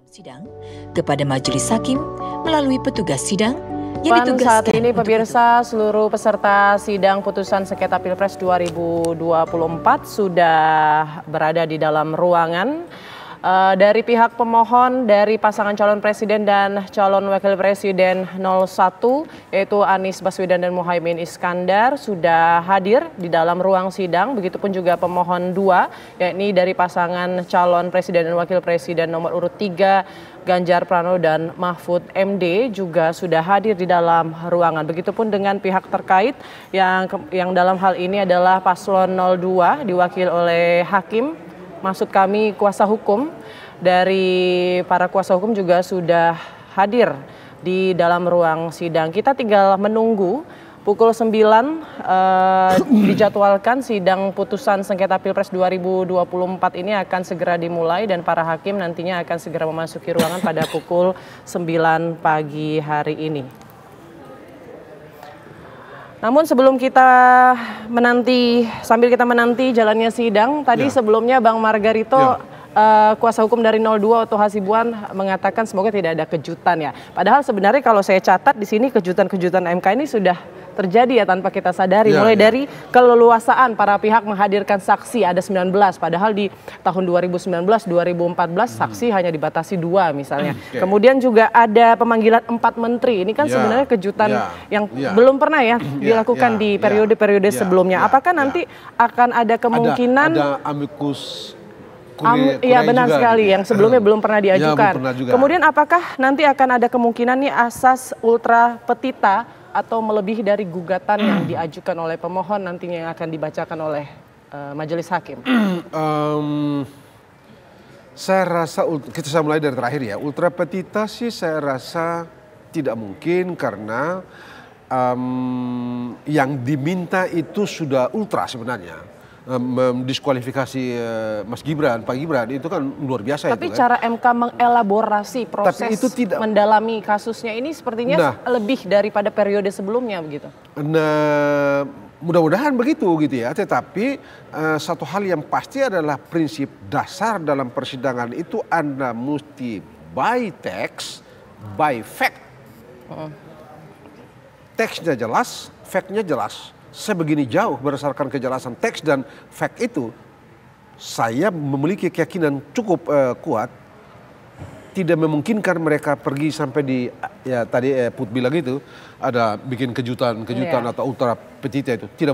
sidang kepada majelis hakim melalui petugas sidang yang Saat ditugaskan ini pemirsa, seluruh peserta sidang putusan sengketa Pilpres 2024 sudah berada di dalam ruangan. Dari pihak pemohon dari pasangan calon presiden dan calon wakil presiden 01 yaitu Anies Baswedan dan Muhaimin Iskandar sudah hadir di dalam ruang sidang. Begitupun juga pemohon 2 yakni dari pasangan calon presiden dan wakil presiden nomor urut 3 Ganjar Pranowo dan Mahfud MD juga sudah hadir di dalam ruangan. Begitupun dengan pihak terkait yang dalam hal ini adalah paslon 02 diwakil oleh hakim. Maksud kami kuasa hukum dari para kuasa hukum juga sudah hadir di dalam ruang sidang. Kita tinggal menunggu pukul 9 dijadwalkan sidang putusan sengketa Pilpres 2024 ini akan segera dimulai dan para hakim nantinya akan segera memasuki ruangan pada pukul 9 pagi hari ini. Namun sebelum kita sambil kita menanti jalannya sidang, tadi sebelumnya Bang Margarito kuasa hukum dari 02 Oto Hasibuan mengatakan semoga tidak ada kejutan ya. Padahal sebenarnya kalau saya catat di sini kejutan-kejutan MK ini sudah terjadi ya tanpa kita sadari. Mulai dari keleluasaan para pihak menghadirkan saksi ada 19, padahal di tahun 2019-2014 saksi hanya dibatasi 2 misalnya. Kemudian juga ada pemanggilan 4 menteri. Ini kan sebenarnya kejutan yang belum pernah ya dilakukan di periode-periode sebelumnya. Apakah nanti akan ada kemungkinan ada amicus Iya benar sekali yang sebelumnya belum pernah diajukan. Kemudian apakah nanti akan ada kemungkinan nih asas ultra petita atau melebihi dari gugatan yang diajukan oleh pemohon nantinya yang akan dibacakan oleh majelis hakim? Saya rasa kita mulai dari terakhir ya. Ultra petita sih saya rasa tidak mungkin karena yang diminta itu sudah ultra sebenarnya. Mendiskualifikasi Mas Gibran, Pak Gibran itu kan luar biasa. Tapi itu kan cara MK mengelaborasi proses itu mendalami kasusnya ini sepertinya lebih daripada periode sebelumnya begitu. Nah, mudah-mudahan begitu gitu ya. Tetapi satu hal yang pasti adalah prinsip dasar dalam persidangan itu Anda mesti by text, by fact. Teksnya jelas, fact-nya jelas. Sebegini jauh berdasarkan kejelasan teks dan fact itu, saya memiliki keyakinan cukup kuat tidak memungkinkan mereka pergi sampai di ya tadi Put bilang itu ada bikin kejutan atau ultra petita itu tidak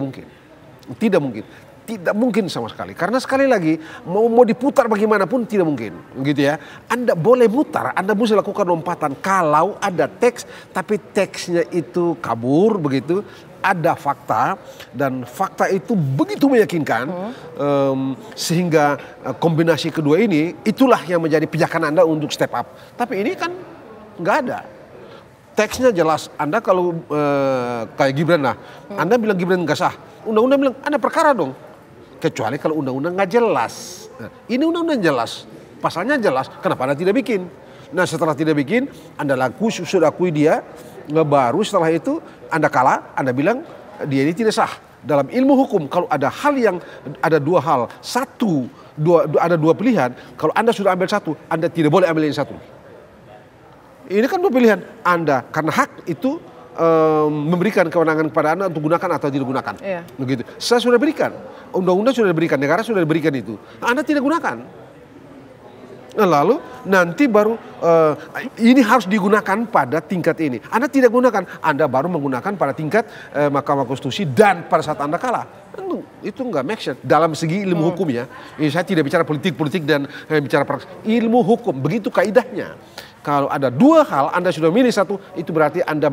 mungkin sama sekali karena sekali lagi mau diputar bagaimanapun tidak mungkin gitu ya. Anda boleh mutar, Anda bisa lakukan lompatan kalau ada teks tapi teksnya itu kabur begitu. Ada fakta dan fakta itu begitu meyakinkan sehingga kombinasi kedua ini itulah yang menjadi pijakan Anda untuk step up. Tapi ini kan nggak ada. Teksnya jelas. Anda kalau kayak Gibran lah, Anda bilang Gibran nggak sah. Undang-undang bilang Anda perkara dong. Kecuali kalau undang-undang nggak jelas. Nah, ini undang-undang jelas, pasalnya jelas. Kenapa Anda tidak bikin? Nah setelah tidak bikin, Anda sudah akui dia. Baru setelah itu Anda kalah, Anda bilang dia ini tidak sah. Dalam ilmu hukum kalau ada hal yang ada dua hal, ada dua pilihan, kalau Anda sudah ambil satu, Anda tidak boleh ambil yang satu. Ini kan dua pilihan Anda karena hak itu memberikan kewenangan kepada Anda untuk gunakan atau tidak gunakan. Begitu. Saya sudah berikan, undang-undang sudah diberikan, negara sudah diberikan itu. Anda tidak gunakan. Nah, lalu nanti baru ini harus digunakan pada tingkat ini. Anda tidak gunakan, Anda baru menggunakan pada tingkat Mahkamah Konstitusi dan pada saat Anda kalah. Itu enggak make sense. Dalam segi ilmu hukum ya. Saya tidak bicara politik dan bicara praktis. Ilmu hukum, begitu kaidahnya. Kalau ada dua hal, Anda sudah milih satu, itu berarti Anda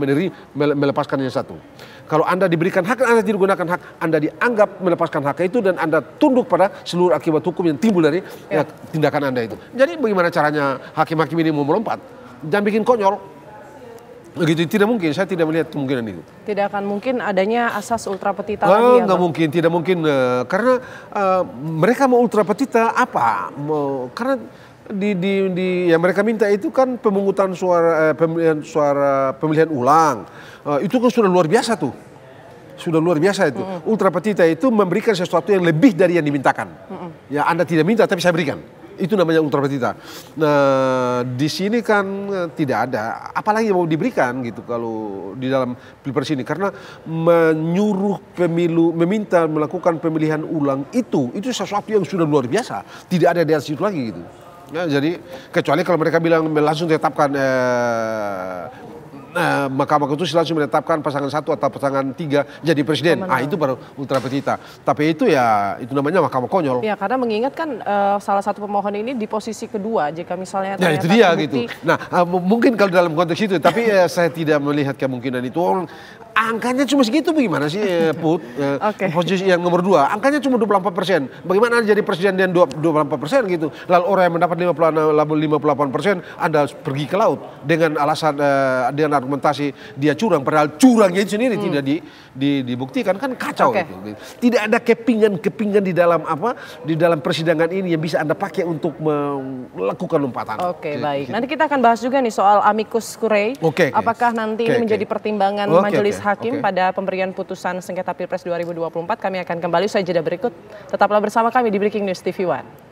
melepaskan yang satu. Kalau Anda diberikan hak, Anda tidak gunakan hak, Anda dianggap melepaskan hak itu dan Anda tunduk pada seluruh akibat hukum yang timbul dari tindakan Anda itu. Jadi bagaimana caranya hakim-hakim ini mau melompat? Jangan bikin konyol. Begitu tidak mungkin, saya tidak melihat kemungkinan itu. Tidak akan mungkin adanya asas ultra petita lagi ya? Nggak mungkin, tidak mungkin. Karena mereka mau ultra petita apa? Karena yang mereka minta itu kan pemungutan suara, pemilihan ulang. Itu kan sudah luar biasa tuh. Sudah luar biasa itu. Ultra petita itu memberikan sesuatu yang lebih dari yang dimintakan. Ya Anda tidak minta tapi saya berikan. Itu namanya ultra petita. Nah, di sini kan tidak ada, apalagi yang mau diberikan gitu kalau di dalam pilpres ini, karena menyuruh pemilu, meminta melakukan pemilihan ulang itu sesuatu yang sudah luar biasa, tidak ada di situ lagi gitu. Ya, jadi kecuali kalau mereka bilang langsung tetapkan Mahkamah Konstitusi langsung menetapkan pasangan 1 atau pasangan 3 jadi presiden. Itu baru ultra petita. Tapi itu ya itu namanya mahkamah konyol. Ya, karena mengingatkan salah satu pemohon ini di posisi kedua jika misalnya itu dia gitu. Nah, mungkin kalau dalam konteks itu, tapi saya tidak melihat kemungkinan itu. Angkanya cuma segitu bagaimana sih Put? Posisi yang nomor 2, angkanya cuma 24%. Bagaimana jadi presiden dan 24% gitu? Lalu orang yang mendapat 58% Anda pergi ke laut dengan alasan dengan argumentasi dia curang, padahal curangnya itu sendiri tidak dibuktikan, kan kacau gitu. Tidak ada kepingan di dalam di dalam persidangan ini yang bisa Anda pakai untuk melakukan lompatan. Baik. Nanti kita akan bahas juga nih soal amicus curiae. Apakah nanti ini menjadi pertimbangan majelis hakim pada pemberian putusan sengketa Pilpres 2024. Kami akan kembali usai jeda berikut. Tetaplah bersama kami di Breaking News TV One.